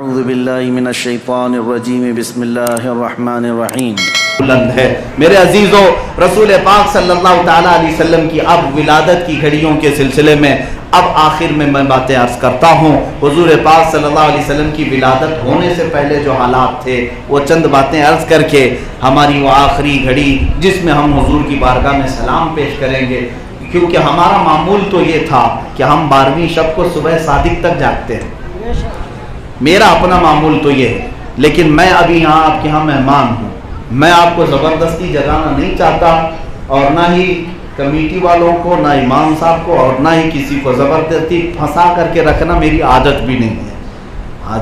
اعوذ باللہ من الشیطان الرجیم بسم اللہ الرحمن الرحیم۔ بلند ہے میرے عزیزو، رسول پاک صلی اللہ تعالیٰ علیہ وسلم کی اب ولادت کی گھڑیوں کے سلسلے میں اب آخر میں باتیں عرض کرتا ہوں۔ حضور پاک صلی اللہ علیہ وسلم کی ولادت ہونے سے پہلے جو حالات تھے وہ چند باتیں عرض کر کے ہماری وہ آخری گھڑی جس میں ہم حضور کی بارگاہ میں سلام پیش کریں گے، کیونکہ ہمارا معمول تو یہ تھا کہ ہم 12ویں شب کو صبح صادق تک جاگتے ہیں، میرا اپنا معمول تو یہ ہے، لیکن میں ابھی یہاں آپ کے یہاں مہمان ہوں، میں آپ کو زبردستی جگانا نہیں چاہتا، اور نہ ہی کمیٹی والوں کو، نہ امام صاحب کو، اور نہ ہی کسی کو زبردستی پھنسا کر کے رکھنا میری عادت بھی نہیں ہے۔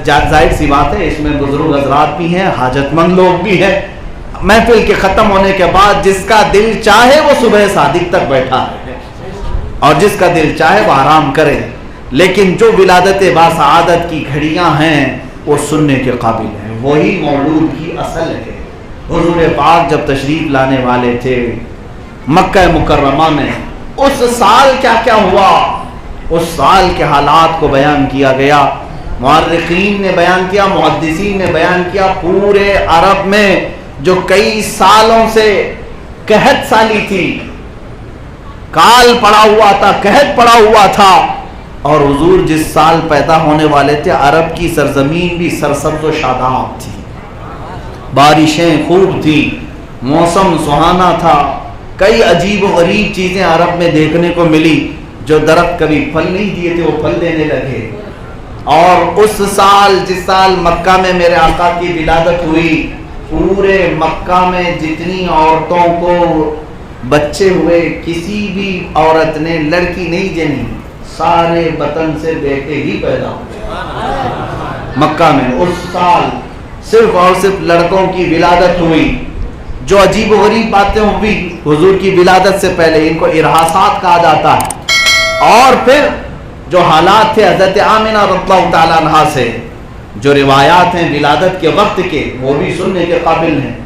ظاہر سی بات ہے، اس میں بزرگ حضرات بھی ہیں، حاجت مند لوگ بھی ہیں، محفل کے ختم ہونے کے بعد جس کا دل چاہے وہ صبح صادق تک بیٹھا ہے اور جس کا دل چاہے وہ آرام کرے، لیکن جو ولادت باسعادت کی گھڑیاں ہیں وہ سننے کے قابل ہیں، وہی مولود کی اصل ہے۔ حضور پاک جب تشریف لانے والے تھے مکہ مکرمہ میں، اس سال کیا کیا ہوا، اس سال کے حالات کو بیان کیا گیا، مورخین نے بیان کیا، محدثین نے بیان کیا۔ پورے عرب میں جو کئی سالوں سے قحط سالی تھی، کال پڑا ہوا تھا، قحط پڑا ہوا تھا، اور حضور جس سال پیدا ہونے والے تھے عرب کی سرزمین بھی سرسبز و شاداب تھی، بارشیں خوب تھی، موسم سہانا تھا، کئی عجیب و غریب چیزیں عرب میں دیکھنے کو ملی، جو درخت کبھی پھل نہیں دیے تھے وہ پھل دینے لگے۔ اور اس سال جس سال مکہ میں میرے آقا کی ولادت ہوئی، پورے مکہ میں جتنی عورتوں کو بچے ہوئے کسی بھی عورت نے لڑکی نہیں جنی، سارے وطن سے بیٹے ہی پیدا ہوئے۔ مکہ میں اس سال صرف اور صرف لڑکوں کی ولادت ہوئی۔ جو عجیب و غریب باتیں ہوئی حضور کی ولادت سے پہلے، ان کو ارہاسات کہا جاتا ہے۔ اور پھر جو حالات تھے حضرت آمنہ رضی اللہ تعالیٰ عنہا سے جو روایات ہیں ولادت کے وقت کے، وہ بھی سننے کے قابل ہیں،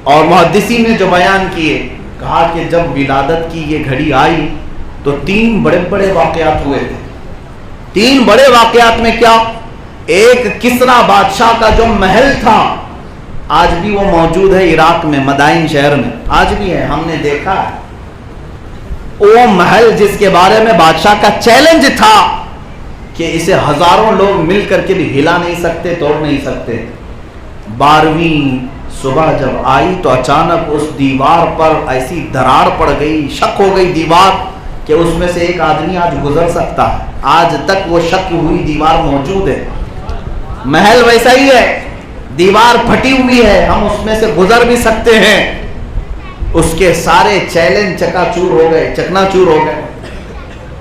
اور محدثین نے جو بیان کیے، کہا کہ جب ولادت کی یہ گھڑی آئی تو 3 بڑے بڑے واقعات ہوئے تھے۔ 3 بڑے واقعات میں کیا، ایک کسریٰ بادشاہ کا جو محل تھا، آج بھی وہ موجود ہے عراق میں، مدائن شہر میں آج بھی ہے، ہم نے دیکھا ہے وہ محل جس کے بارے میں بادشاہ کا چیلنج تھا کہ اسے ہزاروں لوگ مل کر کے بھی ہلا نہیں سکتے، توڑ نہیں سکتے۔ 12ویں صبح جب آئی تو اچانک اس دیوار پر ایسی دراڑ پڑ گئی، شک ہو گئی دیوار کہ اس میں سے ایک آدمی آج گزر سکتا ہے۔ آج تک وہ شک ہوئی دیوار موجود ہے، محل ویسا ہی ہے، دیوار پھٹی ہوئی ہے، ہم اس میں سے گزر بھی سکتے ہیں۔ اس کے سارے چیلنج چکا چور ہو گئے، چکنا چور ہو گئے،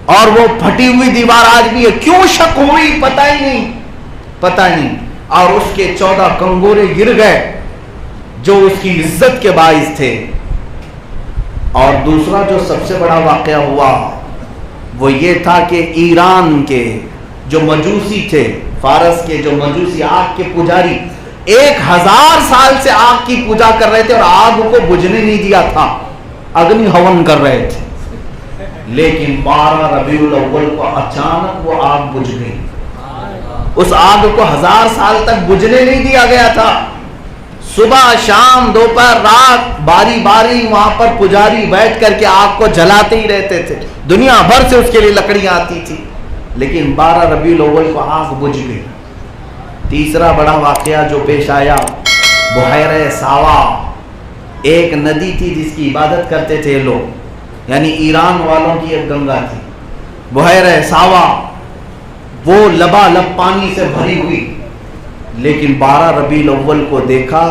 اور وہ پھٹی ہوئی دیوار آج بھی ہے۔ کیوں شک ہوئی پتہ ہی نہیں، پتہ نہیں۔ اور اس کے 14 کنگورے گر گئے جو اس کی عزت کے باعث تھے۔ اور دوسرا جو سب سے بڑا واقعہ ہوا وہ یہ تھا کہ ایران کے جو مجوسی تھے، فارس کے جو مجوسی آگ کے پجاری، 1000 سال سے آگ کی پوجا کر رہے تھے اور آگ کو بجھنے نہیں دیا تھا، اگنی ہون کر رہے تھے، لیکن 12 ربیع الاول کو اچانک وہ آگ بجھ گئی۔ اس آگ کو 1000 سال تک بجھنے نہیں دیا گیا تھا، صبح شام دوپہر رات باری باری وہاں پر پجاری بیٹھ کر کے آگ کو جلاتے ہی رہتے تھے، دنیا بھر سے اس کے لیے لکڑیاں آتی تھی، لیکن 12 ربیع الاول کو آگ بجھ گئی۔ تیسرا بڑا واقعہ جو پیش آیا، بحیرہ ساوا، ایک ندی تھی جس کی عبادت کرتے تھے لوگ، یعنی ایران والوں کی ایک گنگا تھی، بحیرہ ساوا، وہ لبالب پانی سے بھری ہوئی، لیکن 12 ربیع الاول کو دیکھا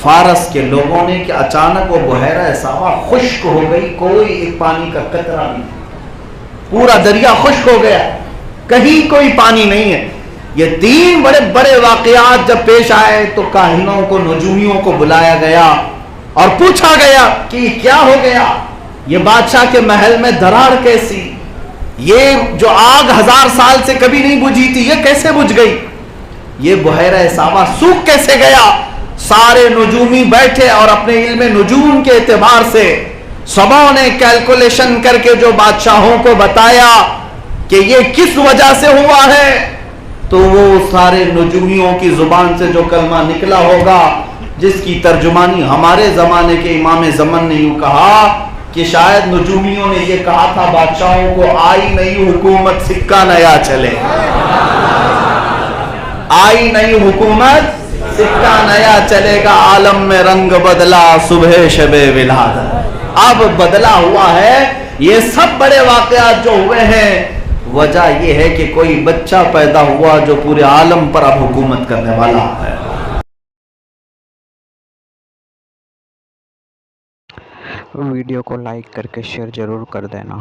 فارس کے لوگوں نے کہ اچانک وہ بحیرہ ساوا خشک ہو گئی، کوئی ایک پانی کا قطرہ نہیں، پورا دریا خشک ہو گیا، کہیں کوئی پانی نہیں ہے۔ یہ 3 بڑے بڑے واقعات جب پیش آئے تو کاہنوں کو، نجومیوں کو بلایا گیا اور پوچھا گیا کہ یہ کیا ہو گیا، یہ بادشاہ کے محل میں دراڑ کیسی، یہ جو آگ 1000 سال سے کبھی نہیں بجھی تھی یہ کیسے بجھ گئی، یہ بحیرہ ساوا سوکھ کیسے گیا۔ سارے نجومی بیٹھے اور اپنے علم نجوم کے اعتبار سے سبوں نے کیلکولیشن کر کے جو بادشاہوں کو بتایا کہ یہ کس وجہ سے ہوا ہے، تو وہ سارے نجومیوں کی زبان سے جو کلمہ نکلا ہوگا، جس کی ترجمانی ہمارے زمانے کے امام زمن نے یوں کہا کہ شاید نجومیوں نے یہ کہا تھا بادشاہوں کو، آئی نئی حکومت سکہ نیا چلے، آئی نئی حکومت سکہ نیا چلے گا، عالم میں رنگ بدلا صبح شب ولادت۔ اب بدلا ہوا ہے، یہ سب بڑے واقعات جو ہوئے ہیں، وجہ یہ ہے کہ کوئی بچہ پیدا ہوا جو پورے عالم پر اب حکومت کرنے والا ہے۔ ویڈیو کو لائک کر کے شیئر ضرور کر دینا۔